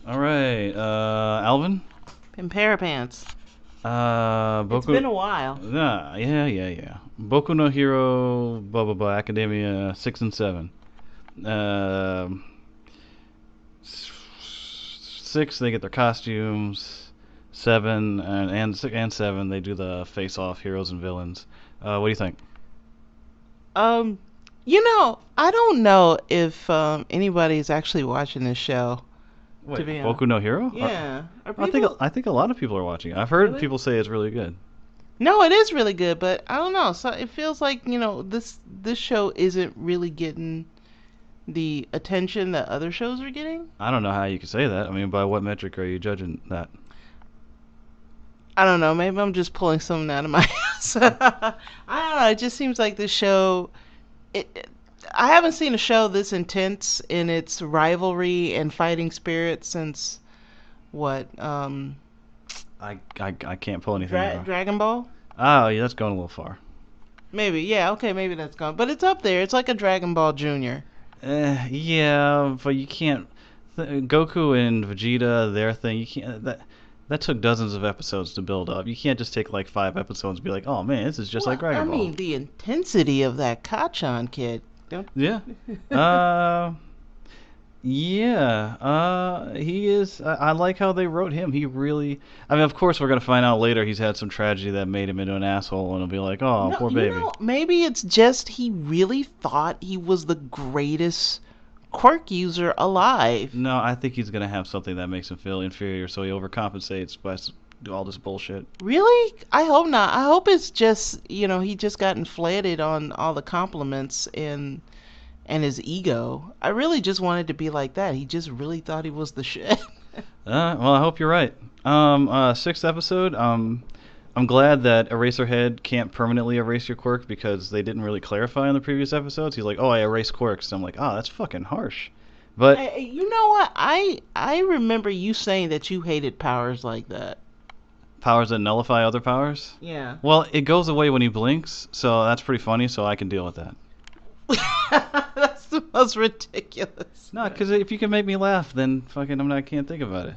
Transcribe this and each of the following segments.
All right, Alvin. And Parapants. It's Boku. been a while. Yeah. Boku no Hero, blah blah blah. Academia 6 and 7. Um, 6 they get their costumes. 7 and 7 they do the face-off heroes and villains. What do you think? Um, I don't know if anybody's actually watching this show. To Wait, be honest, Boku no Hero? yeah. Are I think people I think a lot of people are watching it. I've heard really? people say it's really good. No, it is really good, but I don't know. So it feels like this show isn't really getting the attention that other shows are getting. I don't know how you could say that. I mean, by what metric are you judging that? I don't know. Maybe I'm just pulling something out of my ass. I don't know. It just seems like this show. I haven't seen a show this intense in its rivalry and fighting spirit since what? I can't pull anything out. Dragon Ball? Oh, yeah, that's going a little far. Maybe. Yeah. Okay. Maybe that's gone. But it's up there. It's like a Dragon Ball Junior. Yeah, but you can't. Goku and Vegeta, their thing, you can't. That took dozens of episodes to build up. You can't just take like 5 episodes and be like, oh man, this is just like Well, I Dragon Ball. mean, the intensity of that Kachan kid. Don't- Yeah. Uh, yeah. He is. I like how they wrote him. He really. I mean, of course, we're gonna find out later he's had some tragedy that made him into an asshole, and it'll be like, oh, No, poor baby. maybe it's just he really thought he was the greatest quirk user alive. No, I think he's gonna have something that makes him feel inferior, so he overcompensates by do all this bullshit. Really? I hope not. I hope it's just, he just got inflated on all the compliments and his ego. I really just wanted to be like that. He just really thought he was the shit. Well, I hope you're right. Sixth episode. I'm glad that Eraserhead can't permanently erase your quirk because they didn't really clarify in the previous episodes. He's like, "Oh, I erase quirks." And I'm like, "Oh, that's fucking harsh." But You know what? I remember you saying that you hated powers like that. powers that nullify other powers. Yeah. Well, it goes away when he blinks, so that's pretty funny. So I can deal with that. That's the most ridiculous. No, because if you can make me laugh, then fucking I can't think about it.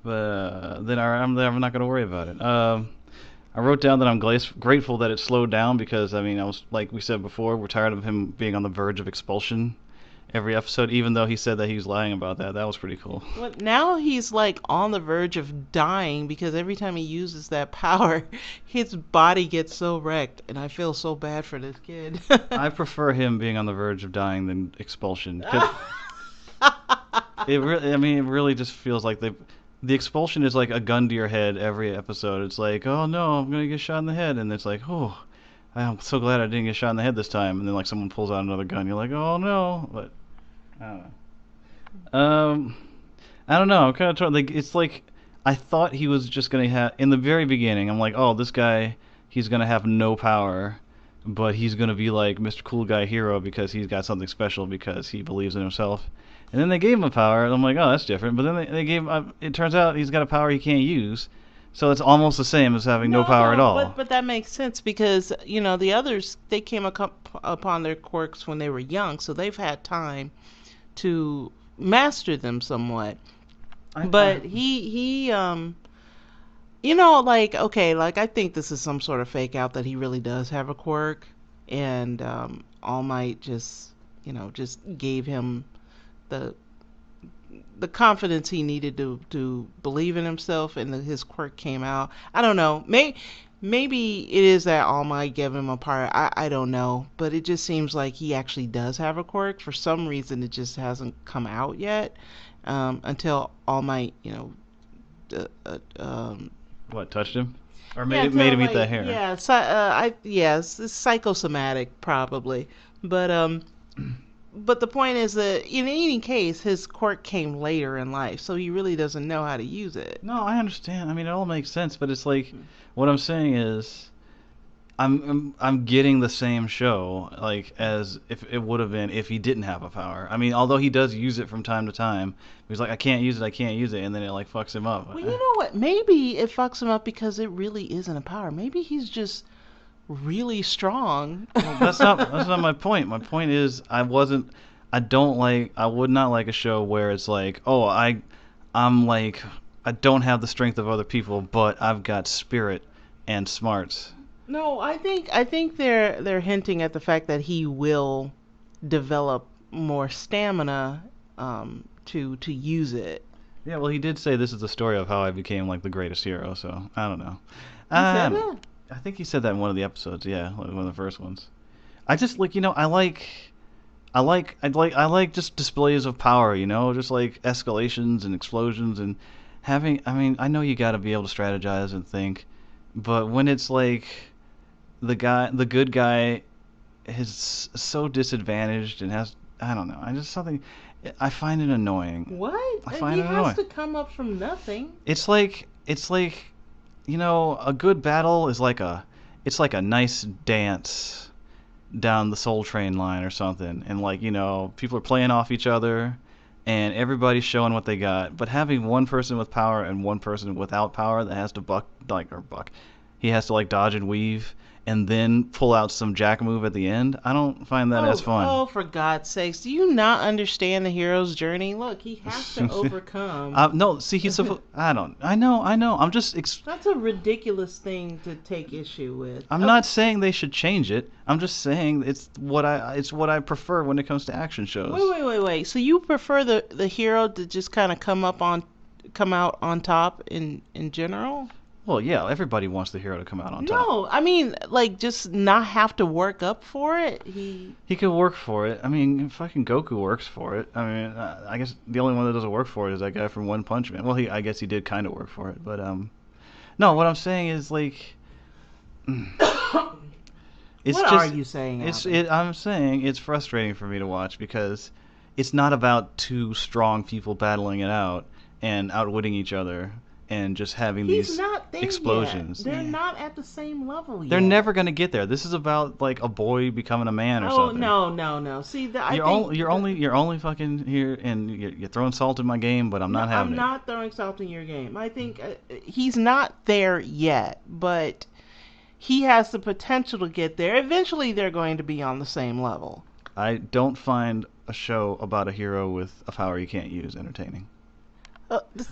But then I'm not gonna worry about it. I wrote down that I'm grateful that it slowed down because I mean I was like we said before we're tired of him being on the verge of expulsion every episode. Even though he said that he was lying about that, that was pretty cool. Well, now he's like on the verge of dying because every time he uses that power, his body gets so wrecked, and I feel so bad for this kid. I prefer him being on the verge of dying than expulsion. 'Cause I mean, it really just feels like the expulsion is like a gun to your head every episode. It's like, oh no, I'm gonna get shot in the head, and it's like, oh, I'm so glad I didn't get shot in the head this time. And then like someone pulls out another gun, you're like, oh no, but I don't know. I don't know. I'm kind of like it's like I thought he was just gonna have in the very beginning. I'm like, oh, this guy, he's gonna have no power, but he's gonna be like Mr. Cool Guy Hero because he's got something special because he believes in himself. And then they gave him a power, and I'm like, oh, that's different. But then they gave him, it turns out he's got a power he can't use. So it's almost the same as having no power at all. But that makes sense because the others they came upon their quirks when they were young, so they've had time to master them somewhat. But like okay, like I think this is some sort of fake out that he really does have a quirk, and All Might just gave him the confidence he needed to believe in himself, and his quirk came out. I don't know. Maybe it is that All Might gave him a part. I don't know, but it just seems like he actually does have a quirk. For some reason, it just hasn't come out yet until All Might, What, touched him? Or yeah, made him eat like, that hair? yeah, it's psychosomatic probably, but the point is that in any case, his quirk came later in life, so he really doesn't know how to use it. No, I understand. I mean, it all makes sense, but it's like, what I'm saying is, I'm getting the same show like as if it would have been if he didn't have a power. I mean, although he does use it from time to time, he's like, I can't use it, and then it like fucks him up. Well, you know what? Maybe it fucks him up because it really isn't a power. Maybe he's just really strong. Well, that's not my point. My point is I would not like a show where it's like, oh, I'm like, I don't have the strength of other people, but I've got spirit and smarts. No, I think they're hinting at the fact that he will develop more stamina to use it. Yeah, well, he did say this is the story of how I became like the greatest hero. So I don't know. He I said don't. that. I think he said that in one of the episodes. Yeah, like one of the first ones. I just like I like just displays of power. Just like escalations and explosions and having. I mean, I know you got to be able to strategize and think, but when it's like the good guy is so disadvantaged and has I don't know. I just something I find it annoying. What? I He find it has annoying. to come up from nothing. It's like a good battle is like a nice dance down the Soul Train line or something, and like people are playing off each other, and everybody's showing what they got. But having one person with power and one person without power that has to he has to like dodge and weave, and then pull out some jack move at the end. I don't find that as Oh, fun. oh, for God's sakes. Do you not understand the hero's journey? Look, he has to overcome. No, see, he's supposed. I don't. I know. I'm just. That's a ridiculous thing to take issue with. I'm not saying they should change it. I'm just saying it's what I prefer when it comes to action shows. Wait. So you prefer the hero to just kind of come out on top in general? Well, yeah, everybody wants the hero to come out on top. No, I mean like just not have to work up for it. He could work for it. I mean, fucking Goku works for it. I mean, I guess the only one that doesn't work for it is that guy from One Punch Man. Well, I guess he did kind of work for it, but no. What I'm saying is like, it's What just. are you saying, Alvin? I'm saying it's frustrating for me to watch because it's not about two strong people battling it out and outwitting each other and just having He's these not there explosions. yet. They're Yeah. not at the same level yet. They're never gonna get there. This is about like a boy becoming a man or Oh something. no. See, I You're think only you're only fucking here and you're throwing salt in my game, but I'm not having I'm it. not throwing salt in your game. I think he's not there yet, but he has the potential to get there. Eventually, they're going to be on the same level. I don't find a show about a hero with a power you can't use entertaining.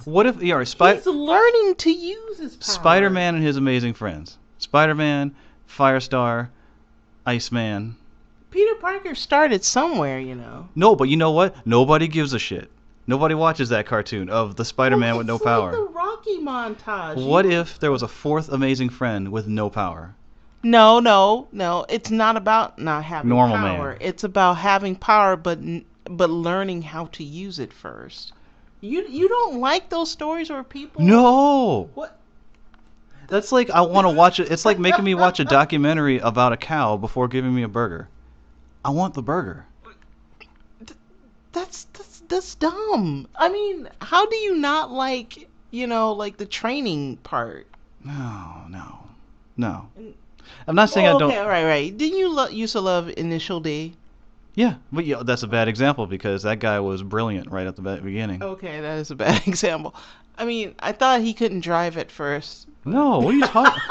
What if He's learning to use his power. Spider-Man and his amazing friends? Spider-Man, Firestar, Iceman. Peter Parker started somewhere, you know. No, but you know what? Nobody gives a shit. Nobody watches that cartoon of the Spider-Man with no It's power. like the Rocky montage. What if there was a fourth amazing friend with no power? No. It's not about not having Normal power. man. It's about having power, but learning how to use it first. You don't like those stories where people. No. What? That's like I want to watch it. It's like making me watch a documentary about a cow before giving me a burger. I want the burger. That's dumb. I mean, how do you not like like the training part? No. I'm not saying I don't. Okay, all right. Didn't you used to love Initial D? Yeah, but yeah, that's a bad example because that guy was brilliant right at the beginning. Okay, that is a bad example. I mean, I thought he couldn't drive at first. No, what are you talking?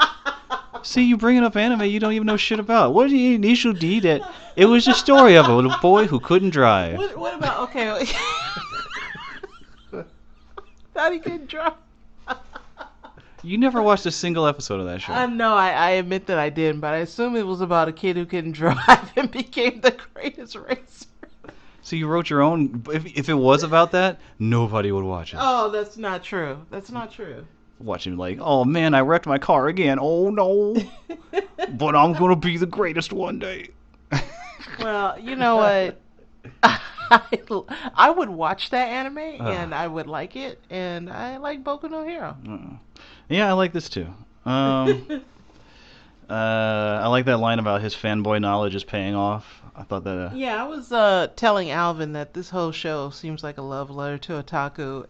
See, you bringing up anime you don't even know shit about. What did the initial D that? It was the story of a little boy who couldn't drive. What about okay? Thought he couldn't drive. You never watched a single episode of that show. No, I admit that I didn't, but I assume it was about a kid who couldn't drive and became the greatest racer. So you wrote your own. If it was about that, nobody would watch it. Oh, that's not true. That's not true. Watching like, oh man, I wrecked my car again. Oh no, but I'm gonna be the greatest one day. Well, you know what? I would watch that anime and I would like it, and I like Boku no Hero. Yeah, I like this too. I like that line about his fanboy knowledge is paying off. I thought that. Yeah, I was telling Alvin that this whole show seems like a love letter to otaku,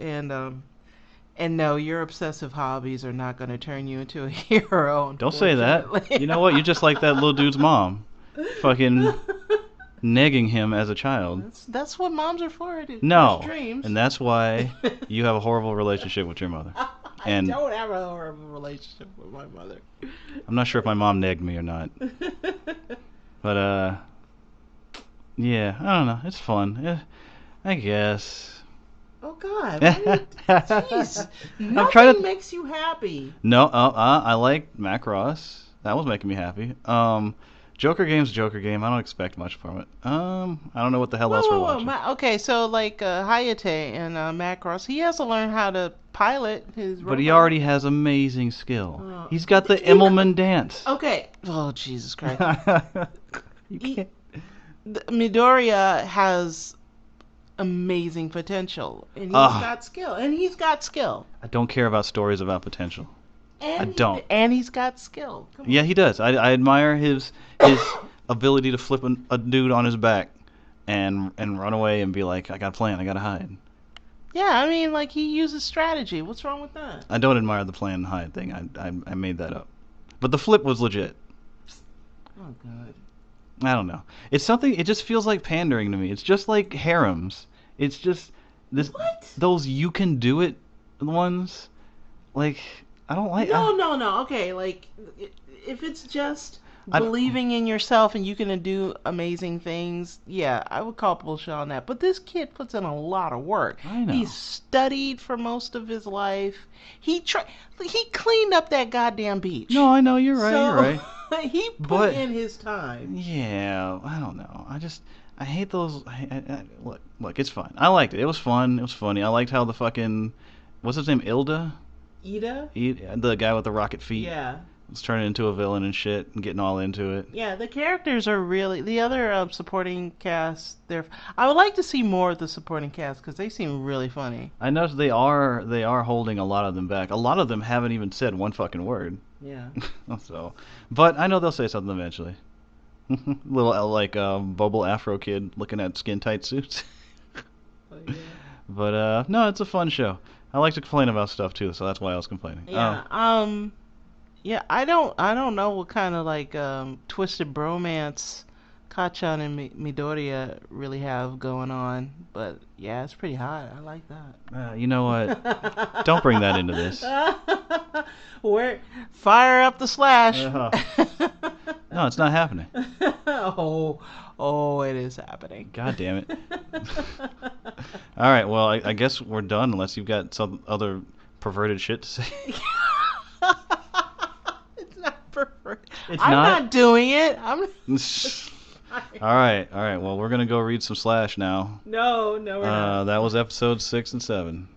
and no, your obsessive hobbies are not going to turn you into a hero. Don't say that. You know what? You're just like that little dude's mom, fucking negging him as a child. That's what moms are for. No, dreams. and that's why you have a horrible relationship with your mother. And I don't have a horrible relationship with my mother. I'm not sure if my mom negged me or not. But yeah, I don't know. It's fun. Yeah, I guess. Oh God, why do you, jeez, I'm trying nothing to. makes you happy. No, I like Macross. That was making me happy. Joker Game's Joker Game. I don't expect much from it. I don't know what the hell else we're watching. Okay, so like Hayate and Macross, he has to learn how to pilot his But he robot. already has amazing skill. He's got But the Immelman dance. okay. Oh Jesus Christ. You He, can't. Midoriya has amazing potential, and he's Ugh. got skill, and he's got skill, I don't care about stories about potential. I don't. and he's got skill. Come Yeah, on. he does. I admire his ability to flip a dude on his back and run away and be like, I got a plan, I gotta hide. Yeah, I mean, like he uses strategy. What's wrong with that? I don't admire the plan and hide thing. I made that up. But the flip was legit. Oh God. I don't know. It's something. It just feels like pandering to me. It's just like harems. It's just this. What? Those you can do it ones. Like I don't like. No. Okay, like if it's just I- believing in yourself and you can do amazing things, yeah, I would call bullshit on that. But this kid puts in a lot of work. I know. He studied for most of his life. He cleaned up that goddamn beach. No, I know you're right. You're right. He put But- in his time. Yeah, I don't know. I hate those. Look, it's fun. I liked it. It was fun. It was funny. I liked how the fucking what's his name, Ilda, Ida? the guy with the rocket feet, Yeah. was turning into a villain and shit and getting all into it. Yeah, the characters are really the other supporting cast. I would like to see more of the supporting cast because they seem really funny. I noticed they are holding a lot of them back. A lot of them haven't even said one fucking word. Yeah. So, but I know they'll say something eventually. Little like bubble afro kid looking at skin tight suits. Oh, yeah. But no, it's a fun show. I like to complain about stuff too, so that's why I was complaining. Yeah. Yeah. I don't know what kind of like twisted bromance Kachan and Midoriya really have going on, but yeah, it's pretty hot. I like that. You know what? Don't bring that into this. Fire up the slash. No, it's not happening. Oh, it is happening. God damn it. All right, well, I guess we're done unless you've got some other perverted shit to say. It's not perfect. It's I'm not? not doing it. I'm All right. Well, we're gonna go read some Slash now. No, we're not. That was episode 6 and 7.